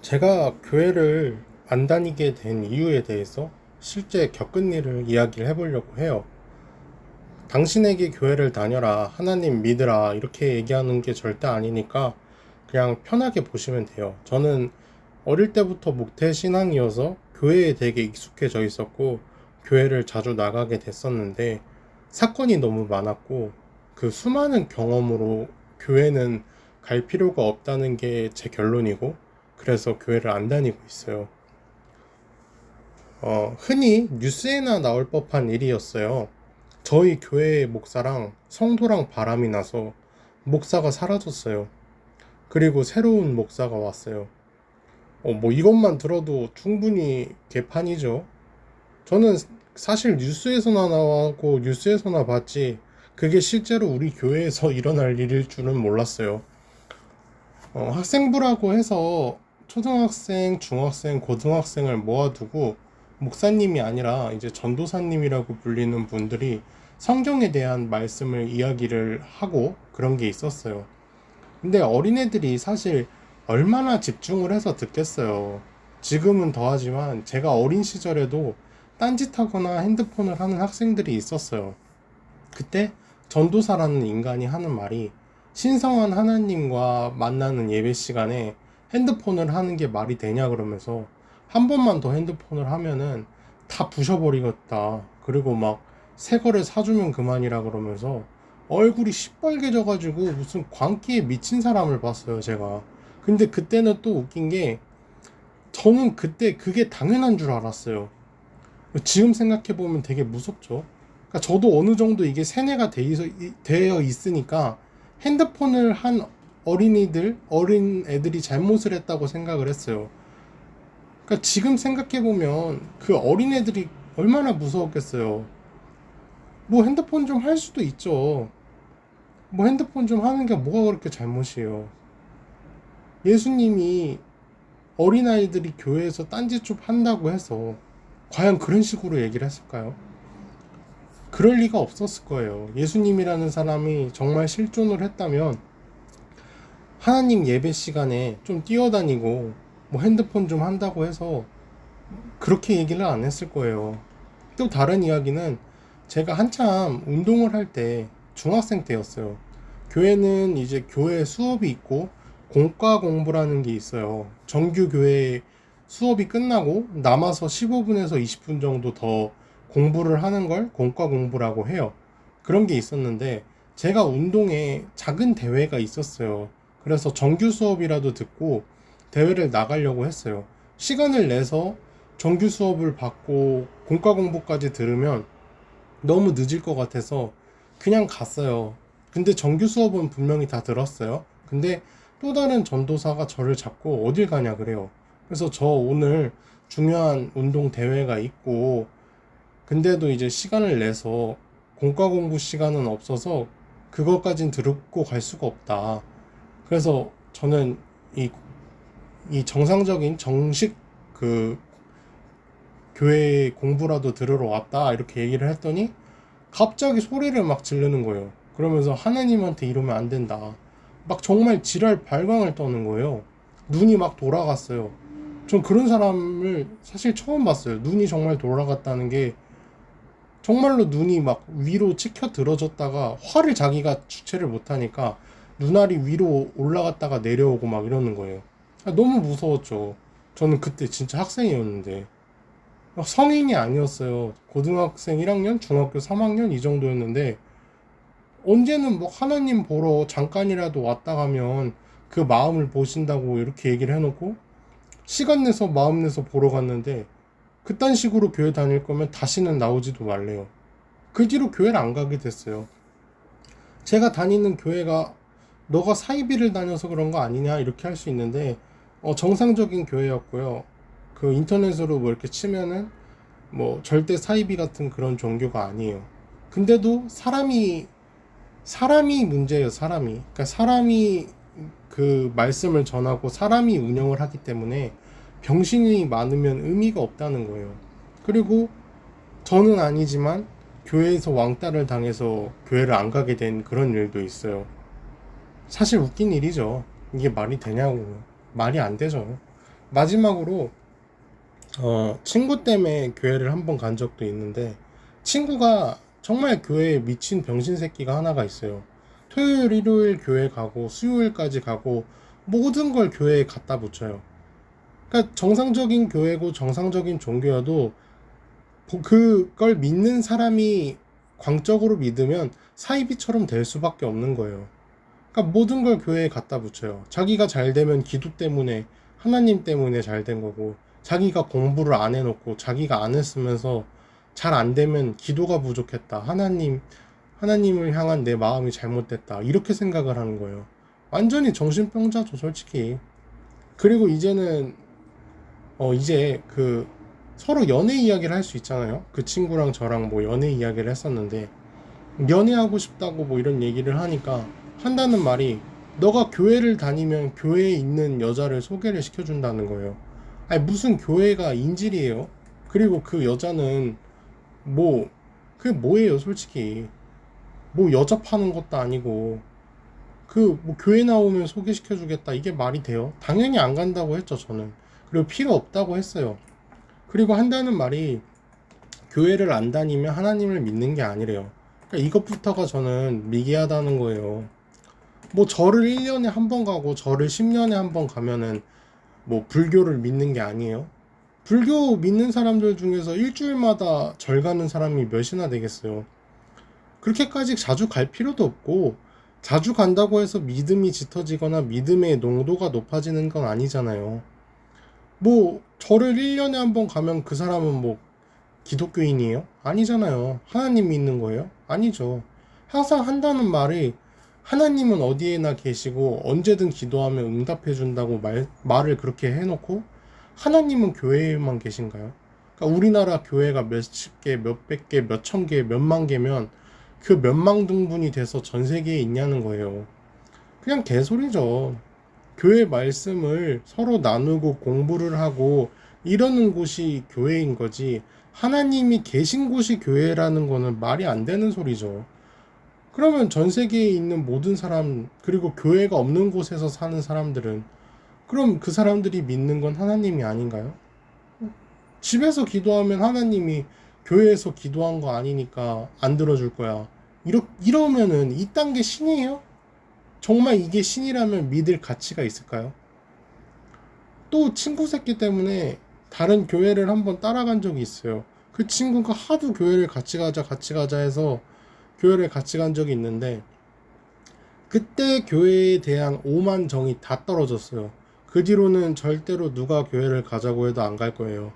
제가 교회를 안 다니게 된 이유에 대해서 실제 겪은 일을 이야기를 해보려고 해요. 당신에게 교회를 다녀라, 하나님 믿으라, 이렇게 얘기하는 게 절대 아니니까 그냥 편하게 보시면 돼요. 저는 어릴 때부터 목태 신앙이어서 교회에 되게 익숙해져 있었고, 교회를 자주 나가게 됐었는데, 사건이 너무 많았고, 그 수많은 경험으로 교회는 갈 필요가 없다는 게 제 결론이고, 그래서 교회를 안 다니고 있어요. 흔히 뉴스에나 나올 법한 일이었어요. 저희 교회 목사랑 성도랑 바람이 나서 목사가 사라졌어요. 그리고 새로운 목사가 왔어요. 뭐 이것만 들어도 충분히 개판이죠. 저는 사실 뉴스에서나 나오고 뉴스에서나 봤지 그게 실제로 우리 교회에서 일어날 일일 줄은 몰랐어요. 학생부라고 해서 초등학생, 중학생, 고등학생을 모아두고 목사님이 아니라 이제 전도사님이라고 불리는 분들이 성경에 대한 말씀을 이야기를 하고 그런 게 있었어요. 근데 어린애들이 사실 얼마나 집중을 해서 듣겠어요. 지금은 더하지만 제가 어린 시절에도 딴짓하거나 핸드폰을 하는 학생들이 있었어요. 그때 전도사라는 인간이 하는 말이 신성한 하나님과 만나는 예배 시간에 핸드폰을 하는 게 말이 되냐 그러면서 한 번만 더 핸드폰을 하면은 다 부셔버리겠다. 그리고 막 새 거를 사주면 그만이라 그러면서 얼굴이 시뻘개져가지고 무슨 광기에 미친 사람을 봤어요, 제가. 근데 그때는 또 웃긴 게 저는 그때 그게 당연한 줄 알았어요. 지금 생각해보면 되게 무섭죠. 그러니까 저도 어느 정도 이게 세뇌가 되어 있으니까 핸드폰을 한 어린 애들이 잘못을 했다고 생각을 했어요. 그러니까 지금 생각해보면 그 어린 애들이 얼마나 무서웠겠어요. 뭐 핸드폰 좀 할 수도 있죠. 뭐 핸드폰 좀 하는 게 뭐가 그렇게 잘못이에요. 예수님이 어린아이들이 교회에서 딴짓 좀 한다고 해서 과연 그런 식으로 얘기를 했을까요? 그럴 리가 없었을 거예요. 예수님이라는 사람이 정말 실존을 했다면 하나님 예배 시간에 좀 뛰어다니고 뭐 핸드폰 좀 한다고 해서 그렇게 얘기를 안 했을 거예요. 또 다른 이야기는 제가 한참 운동을 할 때 중학생 때였어요. 교회는 이제 교회 수업이 있고 공과 공부라는 게 있어요. 정규 교회 수업이 끝나고 남아서 15분에서 20분 정도 더 공부를 하는 걸 공과 공부라고 해요. 그런 게 있었는데 제가 운동에 작은 대회가 있었어요. 그래서 정규 수업이라도 듣고 대회를 나가려고 했어요. 시간을 내서 정규 수업을 받고 공과 공부까지 들으면 너무 늦을 것 같아서 그냥 갔어요. 근데 정규 수업은 분명히 다 들었어요. 근데 또 다른 전도사가 저를 잡고 어딜 가냐 그래요. 그래서 저 오늘 중요한 운동 대회가 있고 근데도 이제 시간을 내서 공과 공부 시간은 없어서 그것까진 듣고 갈 수가 없다. 그래서 저는 이, 이 정상적인 정식 그 교회 공부라도 들으러 왔다 이렇게 얘기를 했더니 갑자기 소리를 막 지르는 거예요. 그러면서 하나님한테 이러면 안 된다. 막 정말 지랄 발광을 떠는 거예요. 눈이 막 돌아갔어요. 전 그런 사람을 사실 처음 봤어요. 눈이 정말 돌아갔다는 게 정말로 눈이 막 위로 치켜 들어졌다가 화를 자기가 주체를 못하니까 눈알이 위로 올라갔다가 내려오고 막 이러는 거예요. 너무 무서웠죠. 저는 그때 진짜 학생이었는데 성인이 아니었어요. 고등학생 1학년, 중학교 3학년 이 정도였는데 언제는 뭐 하나님 보러 잠깐이라도 왔다 가면 그 마음을 보신다고 이렇게 얘기를 해놓고 시간 내서 마음 내서 보러 갔는데 그딴 식으로 교회 다닐 거면 다시는 나오지도 말래요. 그 뒤로 교회를 안 가게 됐어요. 제가 다니는 교회가 너가 사이비를 다녀서 그런 거 아니냐 이렇게 할 수 있는데 정상적인 교회였고요. 그 인터넷으로 뭐 이렇게 치면은 뭐 절대 사이비 같은 그런 종교가 아니에요. 근데도 사람이 문제예요. 그러니까 사람이 그 말씀을 전하고 사람이 운영을 하기 때문에 병신이 많으면 의미가 없다는 거예요. 그리고 저는 아니지만 교회에서 왕따를 당해서 교회를 안 가게 된 그런 일도 있어요. 사실 웃긴 일이죠. 이게 말이 되냐고. 말이 안 되죠. 마지막으로 친구 때문에 교회를 한번 간 적도 있는데, 친구가 정말 교회에 미친 병신 새끼가 하나가 있어요. 토요일, 일요일 교회 가고 수요일까지 가고 모든 걸 교회에 갖다 붙여요. 그러니까 정상적인 교회고 정상적인 종교여도 그걸 믿는 사람이 광적으로 믿으면 사이비처럼 될 수밖에 없는 거예요. 그러니까 모든 걸 교회에 갖다 붙여요. 자기가 잘 되면 기도 때문에, 하나님 때문에 잘 된 거고, 자기가 공부를 안 해놓고 자기가 안 했으면서 잘 안 되면 기도가 부족했다, 하나님을 향한 내 마음이 잘못됐다, 이렇게 생각을 하는 거예요. 완전히 정신병자죠, 솔직히. 그리고 이제는 이제 서로 연애 이야기를 할 수 있잖아요. 그 친구랑 저랑 뭐 연애 이야기를 했었는데, 연애하고 싶다고 뭐 이런 얘기를 하니까 한다는 말이, 너가 교회를 다니면 교회에 있는 여자를 소개를 시켜준다는 거예요. 아니, 무슨 교회가 인질이에요? 그리고 그 여자는 뭐 그게 뭐예요, 솔직히. 뭐 여자 파는 것도 아니고, 뭐 교회 나오면 소개시켜주겠다, 이게 말이 돼요? 당연히 안 간다고 했죠, 저는. 그리고 필요 없다고 했어요. 그리고 한다는 말이, 교회를 안 다니면 하나님을 믿는 게 아니래요. 그러니까 이것부터가 저는 미개하다는 거예요. 뭐 절을 1년에 한 번 가고 절을 10년에 한 번 가면은 뭐 불교를 믿는 게 아니에요? 불교 믿는 사람들 중에서 일주일마다 절 가는 사람이 몇이나 되겠어요? 그렇게까지 자주 갈 필요도 없고, 자주 간다고 해서 믿음이 짙어지거나 믿음의 농도가 높아지는 건 아니잖아요. 뭐 절을 1년에 한 번 가면 그 사람은 뭐 기독교인이에요? 아니잖아요. 하나님 믿는 거예요? 아니죠. 항상 한다는 말이, 하나님은 어디에나 계시고 언제든 기도하면 응답해 준다고 말을 그렇게 해놓고, 하나님은 교회에만 계신가요? 그러니까 우리나라 교회가 몇십 개, 몇백 개, 몇천 개, 몇만 개면 그 몇만 등분이 돼서 전 세계에 있냐는 거예요. 그냥 개소리죠. 교회 말씀을 서로 나누고 공부를 하고 이러는 곳이 교회인 거지, 하나님이 계신 곳이 교회라는 거는 말이 안 되는 소리죠. 그러면 전 세계에 있는 모든 사람, 그리고 교회가 없는 곳에서 사는 사람들은, 그럼 그 사람들이 믿는 건 하나님이 아닌가요? 집에서 기도하면 하나님이 교회에서 기도한 거 아니니까 안 들어줄 거야, 이러면은 이딴 게 신이에요? 정말 이게 신이라면 믿을 가치가 있을까요? 또 친구 새끼 때문에 다른 교회를 한번 따라간 적이 있어요. 그 친구가 하도 교회를 같이 가자 해서 교회를 같이 간 적이 있는데, 그때 교회에 대한 오만 정이 다 떨어졌어요. 그 뒤로는 절대로 누가 교회를 가자고 해도 안 갈 거예요.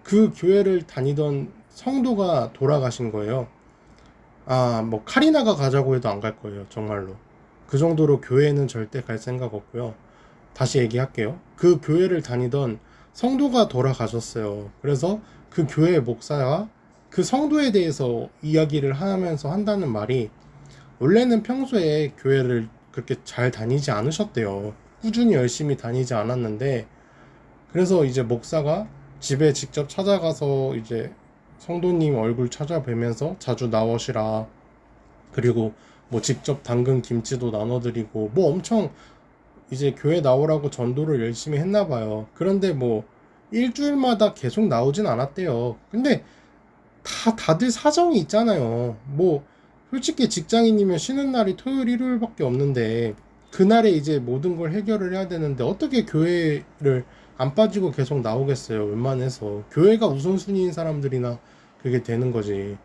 그 교회를 다니던 성도가 돌아가신 거예요. 뭐 카리나가 가자고 해도 안 갈 거예요, 정말로. 그 정도로 교회는 절대 갈 생각 없고요. 다시 얘기할게요. 그 교회를 다니던 성도가 돌아가셨어요. 그래서 그 교회 목사가 그 성도에 대해서 이야기를 하면서 한다는 말이, 원래는 평소에 교회를 그렇게 잘 다니지 않으셨대요. 꾸준히 열심히 다니지 않았는데, 그래서 이제 목사가 집에 직접 찾아가서 이제 성도님 얼굴 찾아뵈면서 자주 나오시라, 그리고 뭐 직접 담근 김치도 나눠드리고, 뭐 엄청 이제 교회 나오라고 전도를 열심히 했나 봐요. 그런데 뭐 일주일마다 계속 나오진 않았대요. 근데 다들 사정이 있잖아요. 뭐 솔직히 직장인이면 쉬는 날이 토요일, 일요일밖에 없는데, 그날에 이제 모든 걸 해결을 해야 되는데 어떻게 교회를 안 빠지고 계속 나오겠어요? 웬만해서 교회가 우선순위인 사람들이나 그게 되는 거지.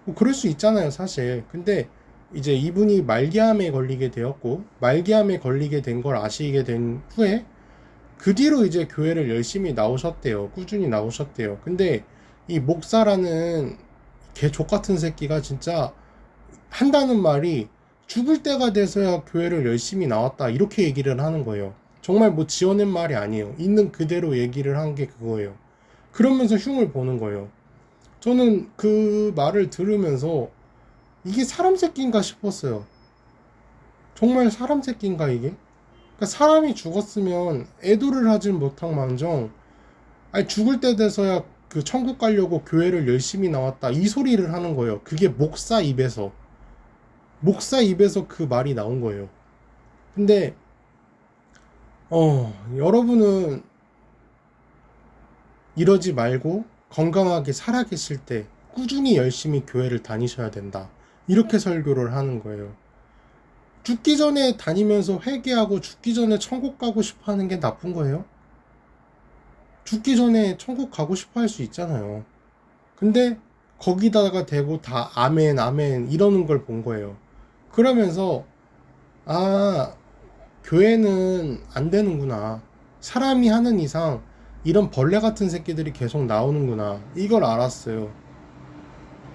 뭐 그럴 수 있잖아요, 사실. 근데 이제 이분이 말기암에 걸리게 되었고, 말기암에 걸리게 된 걸 아시게 된 후에 그 뒤로 이제 교회를 열심히 나오셨대요. 꾸준히 나오셨대요. 근데 이 목사라는 개 족같은 새끼가 진짜 한다는 말이, 죽을 때가 돼서야 교회를 열심히 나왔다, 이렇게 얘기를 하는 거예요. 정말 뭐 지어낸 말이 아니에요. 있는 그대로 얘기를 한 게 그거예요. 그러면서 흉을 보는 거예요. 저는 그 말을 들으면서 이게 사람 새끼인가 싶었어요. 정말 사람 새끼인가 이게? 그러니까 사람이 죽었으면 애도를 하진 못한 망정, 아니 죽을 때 돼서야 그 천국 가려고 교회를 열심히 나왔다, 이 소리를 하는 거예요. 그게 목사 입에서 그 말이 나온 거예요. 근데 여러분은 이러지 말고 건강하게 살아계실 때 꾸준히 열심히 교회를 다니셔야 된다. 이렇게 설교를 하는 거예요. 죽기 전에 다니면서 회개하고 죽기 전에 천국 가고 싶어 하는 게 나쁜 거예요? 죽기 전에 천국 가고 싶어 할 수 있잖아요. 근데 거기다가 대고 다 아멘 아멘 이러는 걸 본 거예요. 그러면서 아, 교회는 안 되는구나. 사람이 하는 이상 이런 벌레 같은 새끼들이 계속 나오는구나. 이걸 알았어요.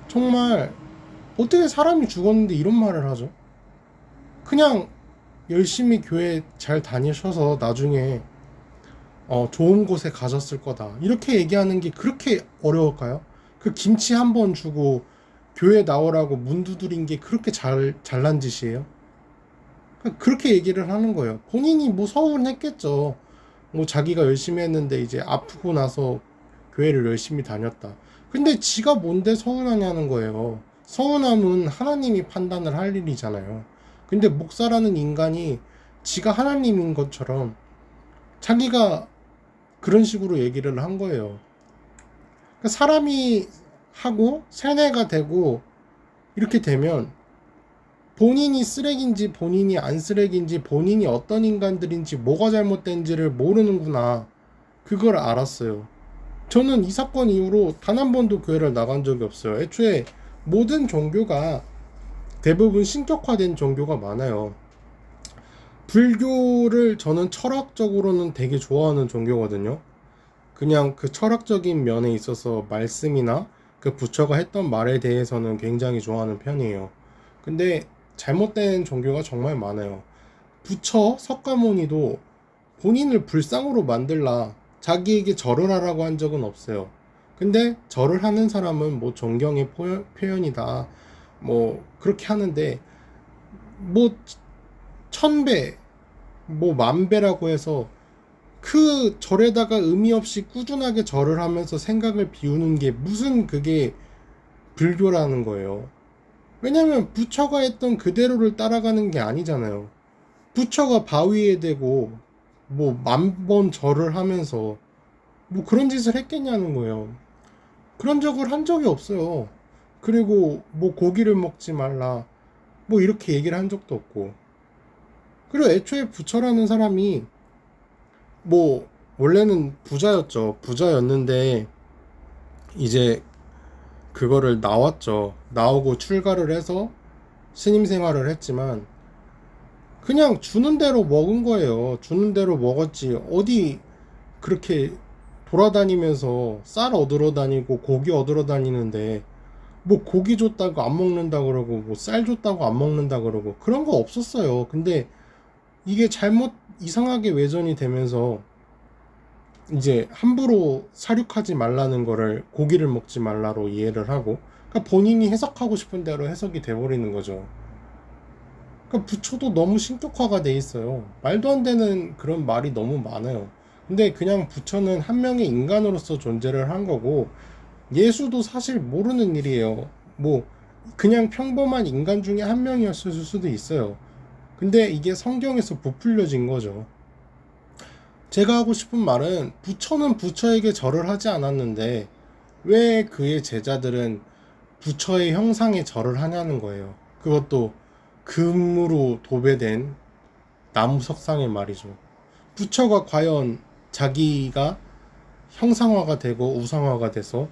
정말 어떻게 사람이 죽었는데 이런 말을 하죠? 그냥 열심히 교회 잘 다니셔서 나중에 좋은 곳에 가셨을 거다. 이렇게 얘기하는 게 그렇게 어려울까요? 그 김치 한 번 주고 교회 나오라고 문 두드린 게 그렇게 잘난 짓이에요? 그렇게 얘기를 하는 거예요. 본인이 뭐 서운했겠죠. 뭐 자기가 열심히 했는데 이제 아프고 나서 교회를 열심히 다녔다. 근데 지가 뭔데 서운하냐는 거예요. 서운함은 하나님이 판단을 할 일이잖아요. 근데 목사라는 인간이 지가 하나님인 것처럼 자기가 그런 식으로 얘기를 한 거예요. 그러니까 사람이 하고 세뇌가 되고 이렇게 되면 본인이 쓰레기인지 본인이 안 쓰레기인지 본인이 어떤 인간들인지 뭐가 잘못된지를 모르는구나. 그걸 알았어요. 저는 이 사건 이후로 단 한 번도 교회를 나간 적이 없어요. 애초에 모든 종교가 대부분 신격화된 종교가 많아요. 불교를 저는 철학적으로는 되게 좋아하는 종교거든요. 그냥 그 철학적인 면에 있어서 말씀이나 그 부처가 했던 말에 대해서는 굉장히 좋아하는 편이에요. 근데 잘못된 종교가 정말 많아요. 부처 석가모니도 본인을 불상으로 만들라 자기에게 절을 하라고 한 적은 없어요. 근데 절을 하는 사람은 뭐 존경의 표현이다 뭐 그렇게 하는데 뭐 천배 뭐 만배라고 해서 그 절에다가 의미 없이 꾸준하게 절을 하면서 생각을 비우는 게 무슨 그게 불교라는 거예요. 왜냐면 부처가 했던 그대로를 따라가는 게 아니잖아요. 부처가 바위에 대고 뭐 만 번 절을 하면서 뭐 그런 짓을 했겠냐는 거예요. 그런 적을 한 적이 없어요. 그리고 뭐 고기를 먹지 말라 뭐 이렇게 얘기를 한 적도 없고. 그리고 애초에 부처라는 사람이 뭐 원래는 부자였죠. 부자였는데 이제 그거를 나왔죠. 나오고 출가를 해서 스님 생활을 했지만 그냥 주는 대로 먹은 거예요. 주는 대로 먹었지. 어디 그렇게 돌아다니면서 쌀 얻으러 다니고 고기 얻으러 다니는데 뭐 고기 줬다고 안 먹는다 그러고 뭐 쌀 줬다고 안 먹는다 그러고 그런 거 없었어요. 근데 이게 잘못 이상하게 외전이 되면서 이제 함부로 사륙하지 말라는 거를 고기를 먹지 말라로 이해를 하고 그러니까 본인이 해석하고 싶은 대로 해석이 돼버리는 거죠. 그러니까 부처도 너무 신격화가 돼 있어요. 말도 안 되는 그런 말이 너무 많아요. 근데 그냥 부처는 한 명의 인간으로서 존재를 한 거고 예수도 사실 모르는 일이에요. 뭐 그냥 평범한 인간 중에 한 명이었을 수도 있어요. 근데 이게 성경에서 부풀려진 거죠. 제가 하고 싶은 말은 부처는 부처에게 절을 하지 않았는데 왜 그의 제자들은 부처의 형상에 절을 하냐는 거예요. 그것도 금으로 도배된 나무 석상의 말이죠. 부처가 과연 자기가 형상화가 되고 우상화가 돼서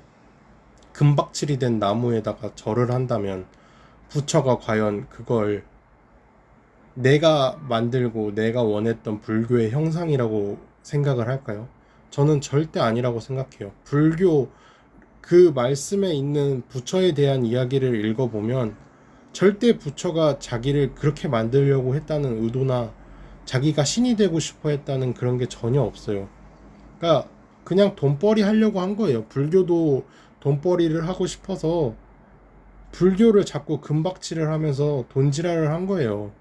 금박칠이 된 나무에다가 절을 한다면 부처가 과연 그걸 내가 만들고 내가 원했던 불교의 형상이라고 생각을 할까요? 저는 절대 아니라고 생각해요. 불교 그 말씀에 있는 부처에 대한 이야기를 읽어보면 절대 부처가 자기를 그렇게 만들려고 했다는 의도나 자기가 신이 되고 싶어 했다는 그런 게 전혀 없어요. 그러니까 그냥 돈벌이 하려고 한 거예요. 불교도 돈벌이를 하고 싶어서 불교를 자꾸 금박질을 하면서 돈지랄을 한 거예요.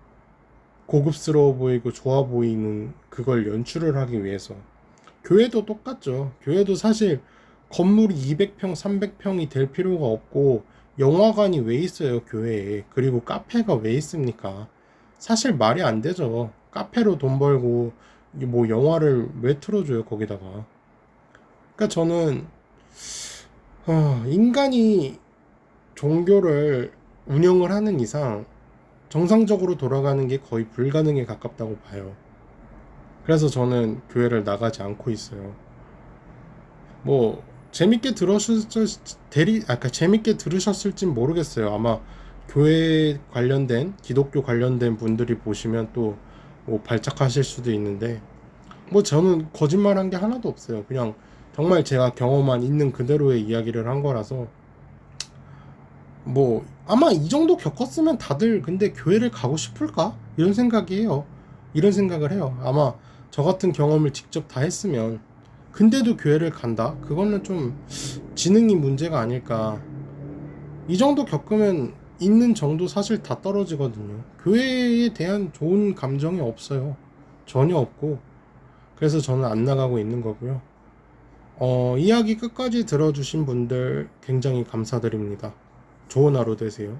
고급스러워 보이고 좋아 보이는 그걸 연출을 하기 위해서. 교회도 똑같죠. 교회도 사실 건물이 200평, 300평이 될 필요가 없고 영화관이 왜 있어요, 교회에. 그리고 카페가 왜 있습니까? 사실 말이 안 되죠. 카페로 돈 벌고 뭐 영화를 왜 틀어줘요, 거기다가. 그러니까 저는 인간이 종교를 운영을 하는 이상 정상적으로 돌아가는 게 거의 불가능에 가깝다고 봐요. 그래서 저는 교회를 나가지 않고 있어요. 뭐 재밌게 들으셨을진 모르겠어요. 아마 교회 관련된 기독교 관련된 분들이 보시면 또 뭐 발작하실 수도 있는데, 뭐 저는 거짓말한 게 하나도 없어요. 그냥 정말 제가 경험한 있는 그대로의 이야기를 한 거라서, 뭐 아마 이 정도 겪었으면 다들 근데 교회를 가고 싶을까? 이런 생각이에요. 이런 생각을 해요. 아마 저 같은 경험을 직접 다 했으면, 근데도 교회를 간다? 그거는 좀 지능이 문제가 아닐까. 이 정도 겪으면 있는 정도 사실 다 떨어지거든요. 교회에 대한 좋은 감정이 없어요. 전혀 없고. 그래서 저는 안 나가고 있는 거고요. 이야기 끝까지 들어주신 분들 굉장히 감사드립니다. 좋은 하루 되세요.